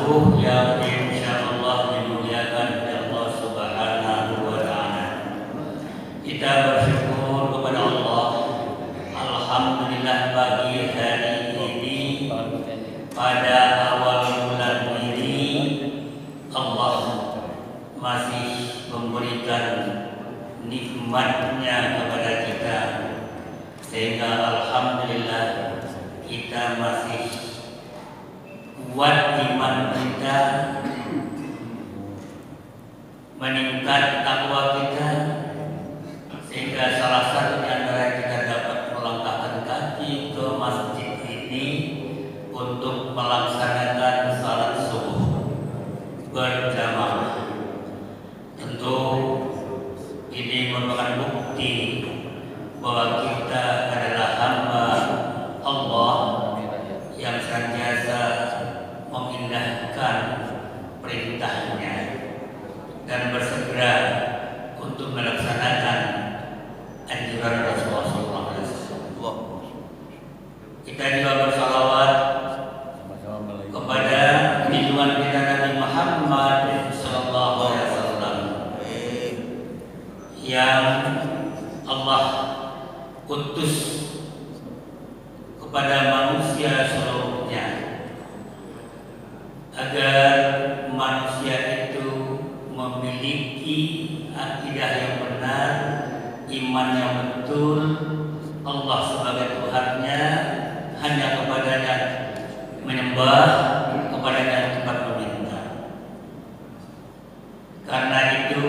subuh yang insyaallah dimuliakan oleh Allah Subhanahu wa taala. Kita bersyukur kepada Allah. Alhamdulillah pagi hari ini pada awal bulan ini Allah masih memberikan nikmatnya kepada kita, sehingga alhamdulillah kita masih kuat iman kita, meningkat takwa kita, sehingga salah satu di antara kita dapat melangkahkan kaki ke masjid ini untuk melaksanakan salat subuh berjamaah. Tentu ini merupakan bukti bahwa kita adalah hamba Allah yang senantiasa mengindahkan perintahnya dan bersegera untuk melaksanakan anjuran Rasulullah SAW. Kita juga bersalawat kepada junjungan kita Nabi Muhammad SAW yang Allah utus kepada manusia seluruhnya, agar manusia itu memiliki akidah yang benar, iman yang betul, Allah sebagai Tuhannya, hanya kepadanya menyembah, kepadanya tempat meminta. Karena itu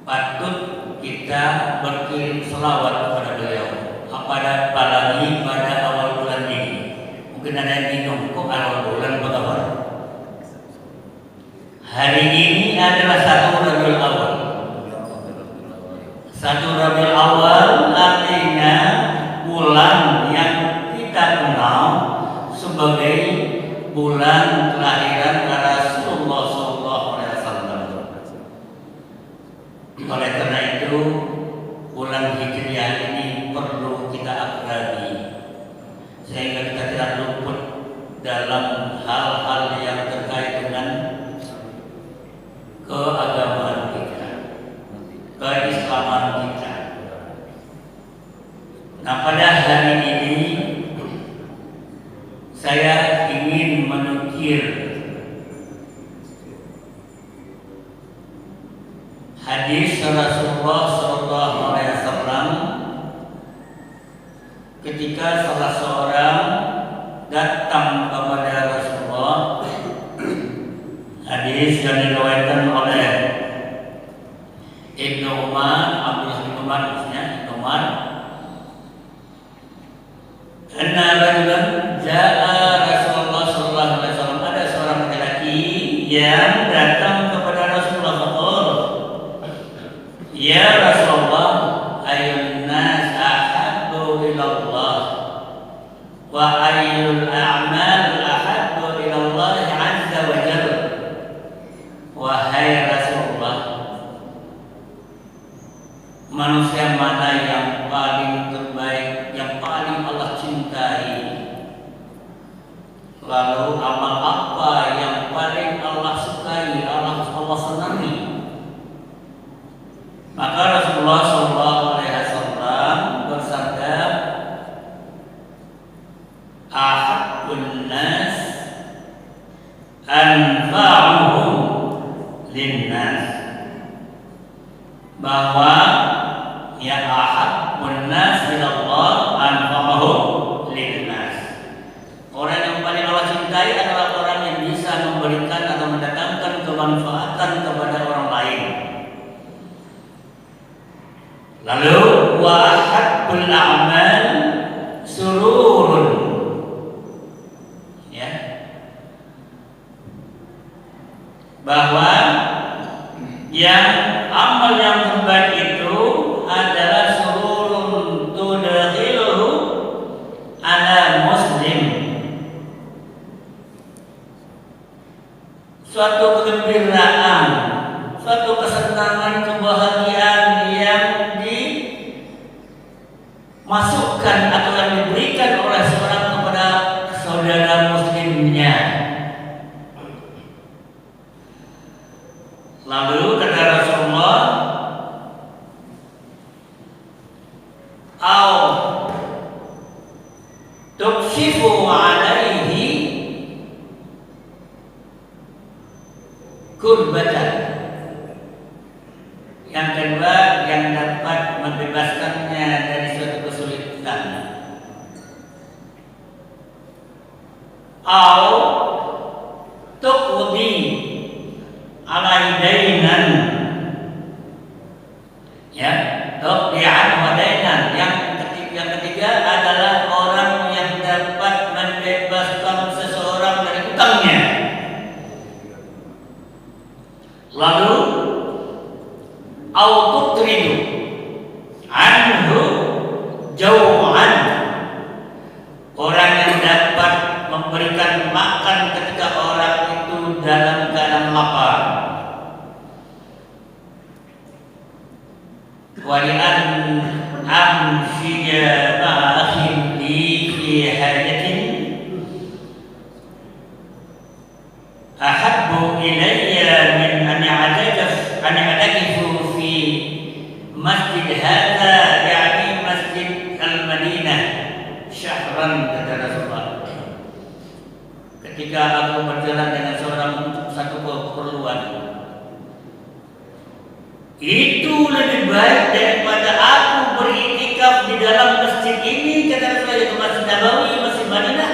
patut kita berkirim selawat kepada beliau. Apalagi pada awal bulan ini. Mungkin ada yang bingung, kok awal bulan bagaimana? Hari ini adalah 1 Rabiul Awal. 1 Rabiul Awal artinya bulan yang kita kenal sebagai bulan kelahiran Rasulullah SAW. Oleh karena itu, bulan Hijriah ini perlu kita akrabi, sehingga kita tidak luput dalam hal-hal yang terkait dengan keagamaan kita, keislaman kita. Nah, pada hari ini saya ingin menukir hadis Rasulullah SAW ketika salah seorang datang kepada Rasulullah. Hadis yang diriwayatkan oleh Ibnu Umar, Abdullah bin Umar, Ibnu Umar, anna rajulan jaa Rasulullah SAW, ada seorang laki-laki yang datang kepada Rasulullah SAW. Ya Rasulullah, ayun nas ahabbu ilallah wa ayyul a'mal ahabbu ilallah azza wa jalla. Wahai Rasulullah, manusia mana yang paling terbaik, yang paling Allah cintai? Lalu amal apa yang paling Allah sukai, Allah senangi? Maka Rasulullah SAW bersabda, ahabbun nas anfa'uhum linnas, bahwa ya ahabbun nas ilallah anfa'uhum linnas, orang yang paling Allah cintai adalah orang yang bisa memberikan atau mendatangkan kemanfaatan kepada orang lain. Lalu wa ahabbul a'mal sururun, ya, bahwa yang amal yang terbaik itu adalah sururun tudkhiluhu ala muslim, suatu kegembiraan, suatu kesenangan, kebahagiaan yang dimasukkan atau yang diberikan oleh seorang kepada saudara muslimnya. yukshifu alaihi kurbatan. Yang kedua, yang dapat membebaskannya dari suatu kesulitan. Au tuqdi alaihi dainan. Ya, tuqdi'an wa dainan. Yang ketiga adalah orang yang dapat membebaskan seseorang dari utangnya. Lalu au tuqridu anhu jau'an. Orang yang dapat memberikan makan ketika orang itu dalam keadaan lapar. Walian amshiya ma'akhim li fi hajatin ahabbu ilayya min an a'takifu fi masjid hadha, yani masjid al-Madinah, syahran, kata Rasulullah. Ketika aku berjalan dengan seorang untuk satu keperluan, itu lebih baik daripada aku beriktikaf di dalam masjid ini, kata Rasulullah, yaitu Masjid Nabawi, Masjid Madinah,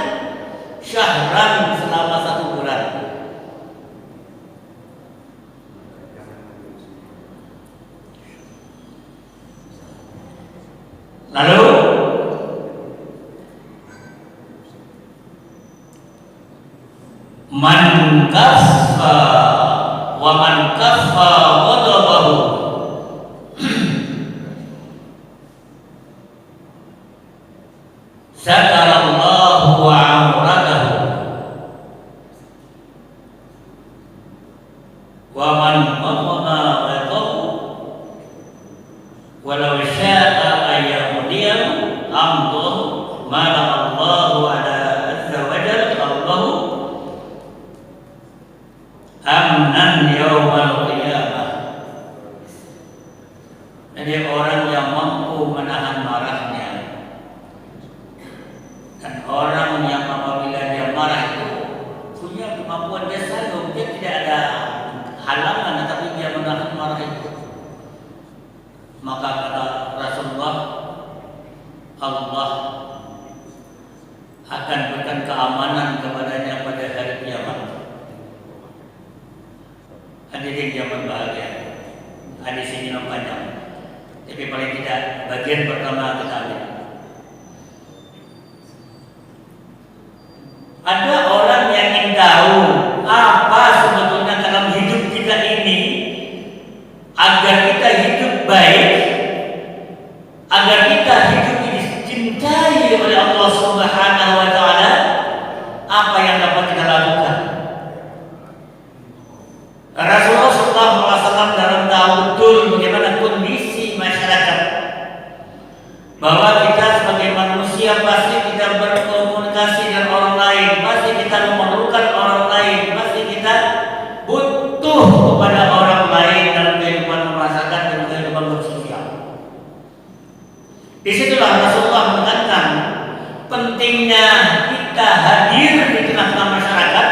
syahran, selama 1 bulan. Lalu man kaffa wa man kaffa ghadabahu satarallahu amratahu wa man qama ghadabahu walau syaa ayyudiyahu amdahu mala Allahu ala azza wa jalla Allahu amnan yaumal qiyamah. Jadi orang yang mampu menahan marahnya, dan orang yang apabila dia marah itu punya kemampuan dia selalu, dia tidak ada halangan tetapi dia menahan marah itu, maka kata Rasulullah, Allah akan berikan keamanan kepadanya pada hari kiamat. Hadirin yang berbahagia, hadis ini panjang, tapi paling tidak bagian pertama kita ambil. Ada orang yang ingin tahu apa sebetulnya dalam hidup kita ini agar kita hidup baik, agar kita hidup dicintai oleh Allah Subhanahu wa taala. Apa yang dapat kita lakukan? Rasulullah SAW dalam tahu betul bagaimana kondisi masyarakat, bahwa kita sebagai manusia pasti kita berkomunikasi dengan orang lain, pasti kita memerlukan orang lain, pasti kita butuh kepada orang lain dalam kehidupan masyarakat dan kehidupan bersosial. Disitulah Rasulullah menekankan pentingnya kita hadir di tengah-tengah masyarakat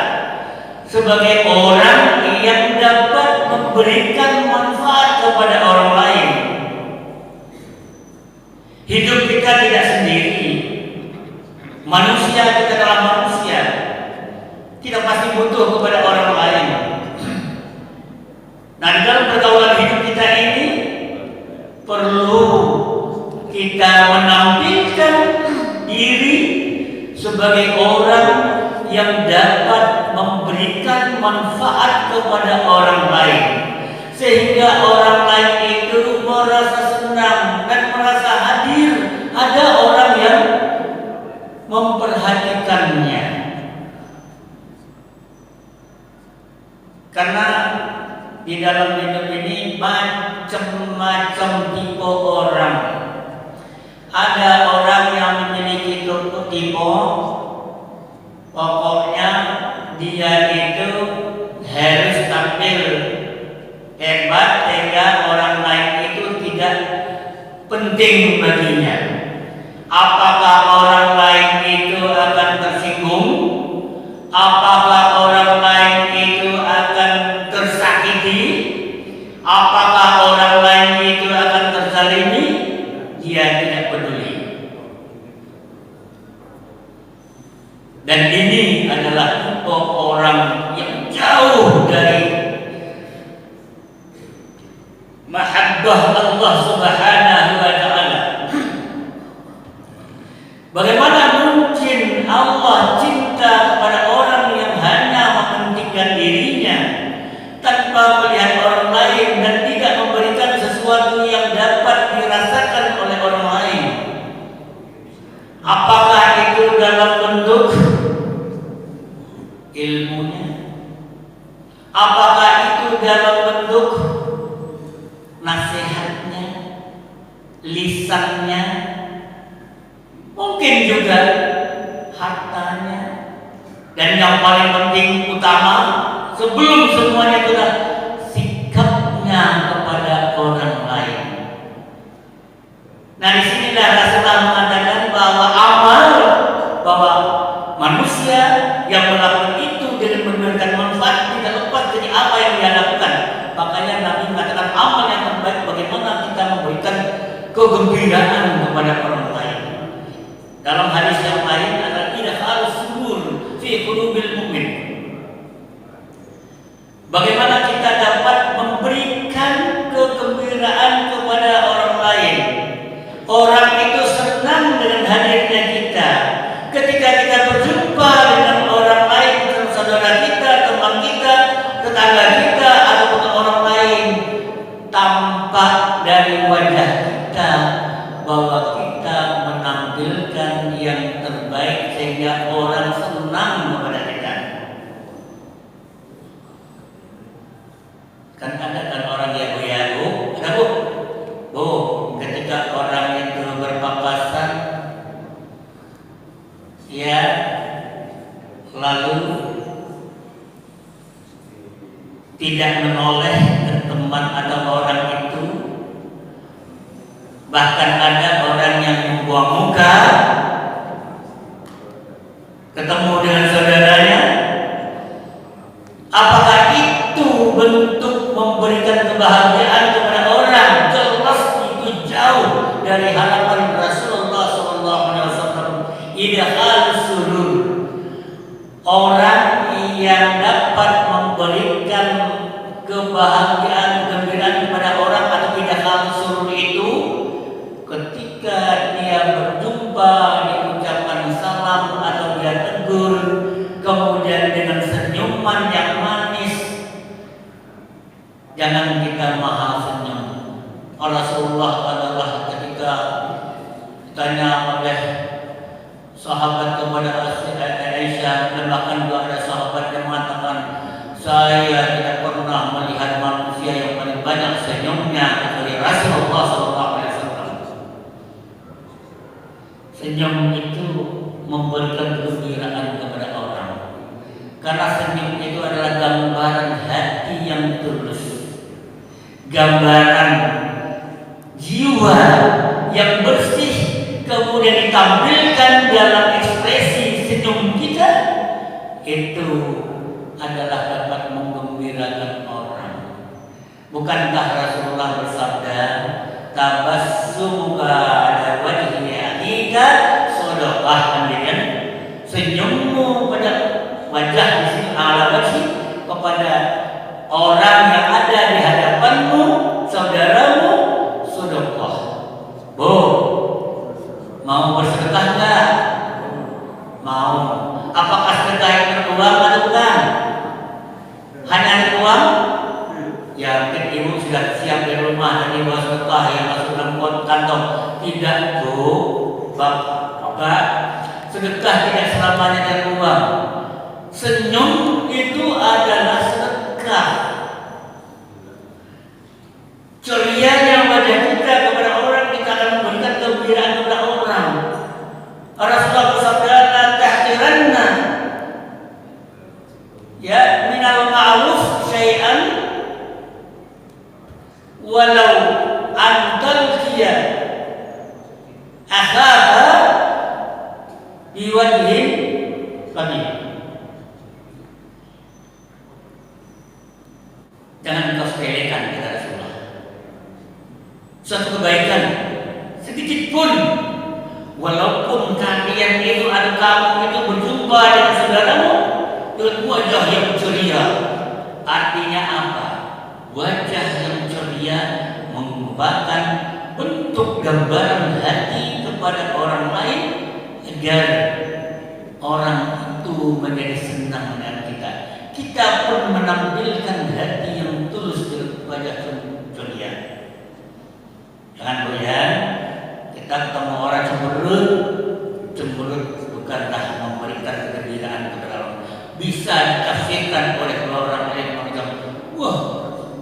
sebagai orang yang dapat memberikan manfaat kepada orang lain. Hidup kita tidak sendiri. Manusia, kita adalah manusia. Kita pasti butuh kepada orang lain. Nah, di dalam pergaulan hidup kita ini perlu kita menampilkan diri sebagai orang yang dapat memberikan manfaat kepada orang lain, sehingga orang lain itu merasa senang dan merasa hadir ada orang yang memperhatikannya. Karena di dalam hidup ini macam-macam tipe orang. Ada orang yang memiliki tipe pokoknya dia itu harus tampil hebat sehingga orang lain itu tidak penting baginya. Apakah orang lain itu akan Dan ini adalah orang yang jauh dari mahabbah Allah Subhanahu wa taala. Bagaimana mungkin Allah cinta kepada orang yang hanya mementingkan dirinya tanpa melihat orang lain dan tidak memberikan sesuatu yang dapat dirasakan oleh orang lain? Apakah itu dalam bentuk ilmunya? Apakah itu dalam bentuk nasihatnya, lisannya, mungkin juga hartanya, dan yang paling penting utama sebelum semuanya itu adalah sikapnya kepada orang lain. Nah, disinilah Rasulullah mengatakan bahwa manusia yang melakukan itu dengan memberikan manfaat tidak lepas dari apa yang dia lakukan. Makanya Nabi mengatakan amal yang terbaik bagaimana kita memberikan kegembiraan kepada orang lain. Dalam hadis yang lain adalah tidak harus surur fi qulubil mu'min. Bagaimana kita dapat memberikan kegembiraan kepada orang lain. Orang itu senang dengan hadirnya kita. Ketika kita berjumpa dengan orang lain, saudara kita, teman kita, tetangga kita, ataupun orang lain, tampak dari wajah kita bahwa kita menampilkan yang terbaik sehingga orang senang kepada kita. Kan ada kan orang yang yahu, ada bu, ketika orang itu berpapasan, ya, lalu tidak menoleh ke teman atau orang itu, bahkan ada orang yang membuang muka ketemu dengan saudaranya. Apakah itu bentuk memberikan kebahagiaan kepada orang? Jelas itu jauh dari harapan Rasulullah SAW. Idhal surur, orang yang dapat memberikan kebahagiaan, kegembiraan kepada orang atau idhal surur itu ketika dia berjumpa, dia ucapkan salam atau dia tegur, kemudian dengan senyuman yang manis. Jangan kita mahal senyum. Rasulullah adalah ketika ditanya oleh sahabat kepada Aisyah, dan bahkan juga ada sahabat yang mengatakan, saya tidak pernah melihat manusia yang paling banyak senyumnya kecuali Rasulullah SAW. Senyum itu memberikan kegembiraan kepada orang, karena senyum itu adalah gambaran hati yang tulus, gambaran jiwa yang bersih, kemudian ditampilkan dalam ekspresi senyum kita. Itu adalah dapat menggembirakan orang. Bukankah Rasulullah bersabda, tabassumuka ala wajhi akhika shadaqah, kan? Senyummu pada wajah di sini ala wajhi, kepada orang yang ada di hadapanmu, saudaramu, shadaqah. Bu, mau bersedekah enggak? Mau. Apakah sedekah yang beruang atau bukan? Hanya uang? Ya, mungkin ibu sudah siap di rumah dan ibu sedekah yang masuk dalam kantong. Tidak, bu, bapak, sedekah tidak selamanya dari uang. Senyum itu adalah sedekah. Cerianya wajah kita kepada orang, kita akan memberikan kegembiraan kepada orang. Rasulullah bersabda, la tahqiranna ya minal ma'ruf syai'an walau antal kia akhaka biwajhin qabih. Jangan kau sepelekan, kata Rasulullah. Suatu kebaikan sedikit pun, walaupun kalian itu atau kamu itu berjumpa berjumpa dengan saudaramu dengan wajah yang ceria. Artinya apa? Wajah yang ceria merupakan bentuk gambaran hati kepada orang lain agar orang itu menjadi senang dengan kita. Kita pun menampilkan hati yang tulus di wajah ceria. Jangan kemudian kita ketemu orang cemberut bukanlah memberikan kegembiraan kepada orang. Bisa ditafsirkan oleh orang lain macam, wah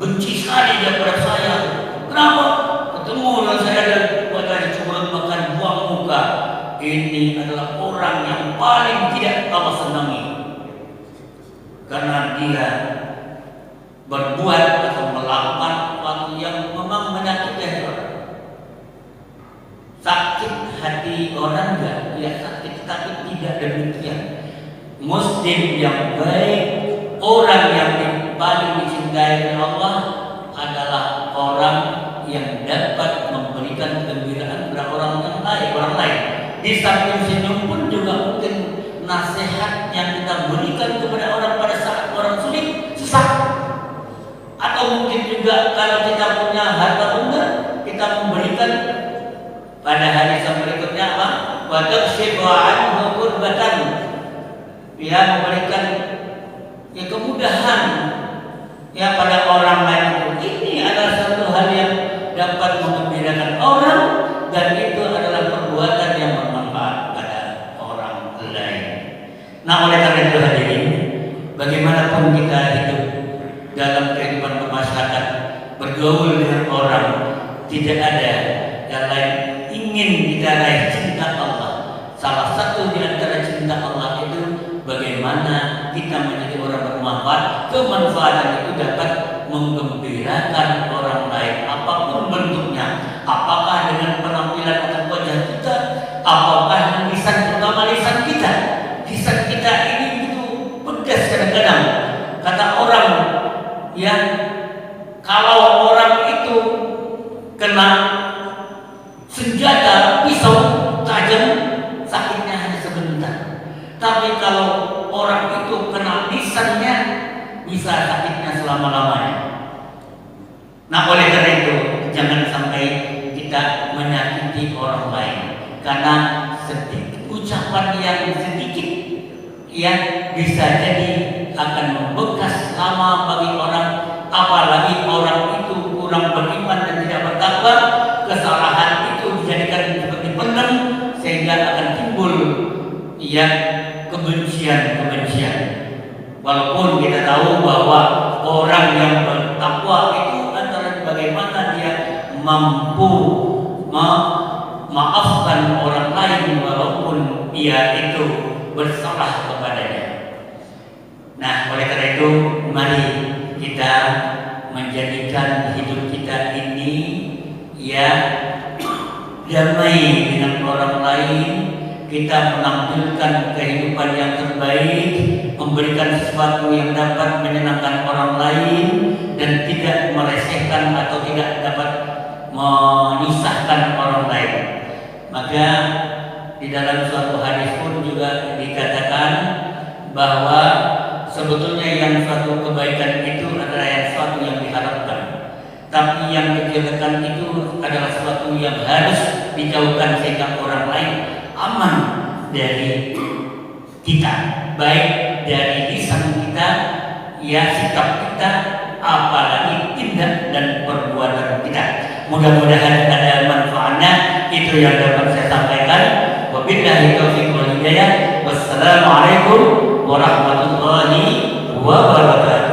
benci sekali dia pada saya. Kenapa? Ketemu dengan saya dan wajah cemberut bahkan buang muka. Ini adalah orang yang paling tidak Allah senangi, karena dia berbuat atau melakukan sesuatu yang memang menyakiti orang. Sakit hati orang enggak? Ya sakit, tapi tidak demikian. Muslim yang baik, orang yang paling dicintai oleh Allah adalah orang yang dapat memberikan kegembiraan kepada orang lain. Di samping senyum pun juga mungkin nasihat yang kita berikan kepada orang pada saat orang sulit, susah. Atau mungkin juga kalau kita punya harta benda, kita memberikan pada hadis yang berikutnya apa? Wa takshifu anhu kurbatan. Dia memberikan ya kemudahan ya pada orang lain. Ini adalah satu hal yang dapat menggembirakan orang, dan itu adalah perbuatan yang bermanfaat pada orang lain. Nah, oleh karena itu hadirin, bagaimanapun kita hidup dalam kehidupan bermasyarakat, bergaul dengan orang, tidak ada yang lain ingin kita raih cinta Allah. Salah satu di antara cinta Allah itu bagaimana kita menjadi orang bermanfaat. Kemanfaatan itu dapat menggembirakan orang lain apapun bentuknya. Apakah dengan penampilan atau wajah kita, apakah dengan lisan, terutama lisan kita. Lisan kita ini begitu pedas kadang-kadang. Kata orang ya, kalau orang itu kena senjata pisau tajam, sakitnya hanya sebentar. Tapi kalau orang itu kena lisannya, bisa sakitnya selama-lamanya. Nah, oleh karena itu jangan sampai kita menyakiti orang lain, karena sedikit ucapan yang sedikit ya bisa jadi akan membekas lama bagi orang. Apalagi orang itu kurang beriman dan tidak bertakwa, kesalahan itu dijadikan seperti pendem sehingga akan timbul ya kebencian. Walaupun kita tahu bahwa orang yang bertakwa itu antara bagaimana dia mampu memaafkan orang lain walaupun ia itu bersalah kepadanya. Nah, oleh karena itu mari kita menjadikan hidup kita ini ya damai dengan orang lain. Kita menampilkan kehidupan yang terbaik, memberikan sesuatu yang dapat menyenangkan orang lain dan tidak meresehkan atau tidak dapat menyusahkan orang lain. Maka di dalam suatu hadis pun juga dikatakan bahwa sebetulnya yang suatu kebaikan itu adalah yang suatu yang diharapkan, tapi yang kejelekan itu adalah sesuatu yang harus dijauhkan sehingga orang lain aman dari kita, baik dari lisan kita, ya sikap kita, apalagi tindak dan perbuatan kita. Mudah-mudahan ada manfaatnya. Itu yang dapat saya sampaikan. Wabillahi taufiq wal hidayah. Wassalamualaikum warahmatullahi wabarakatuh.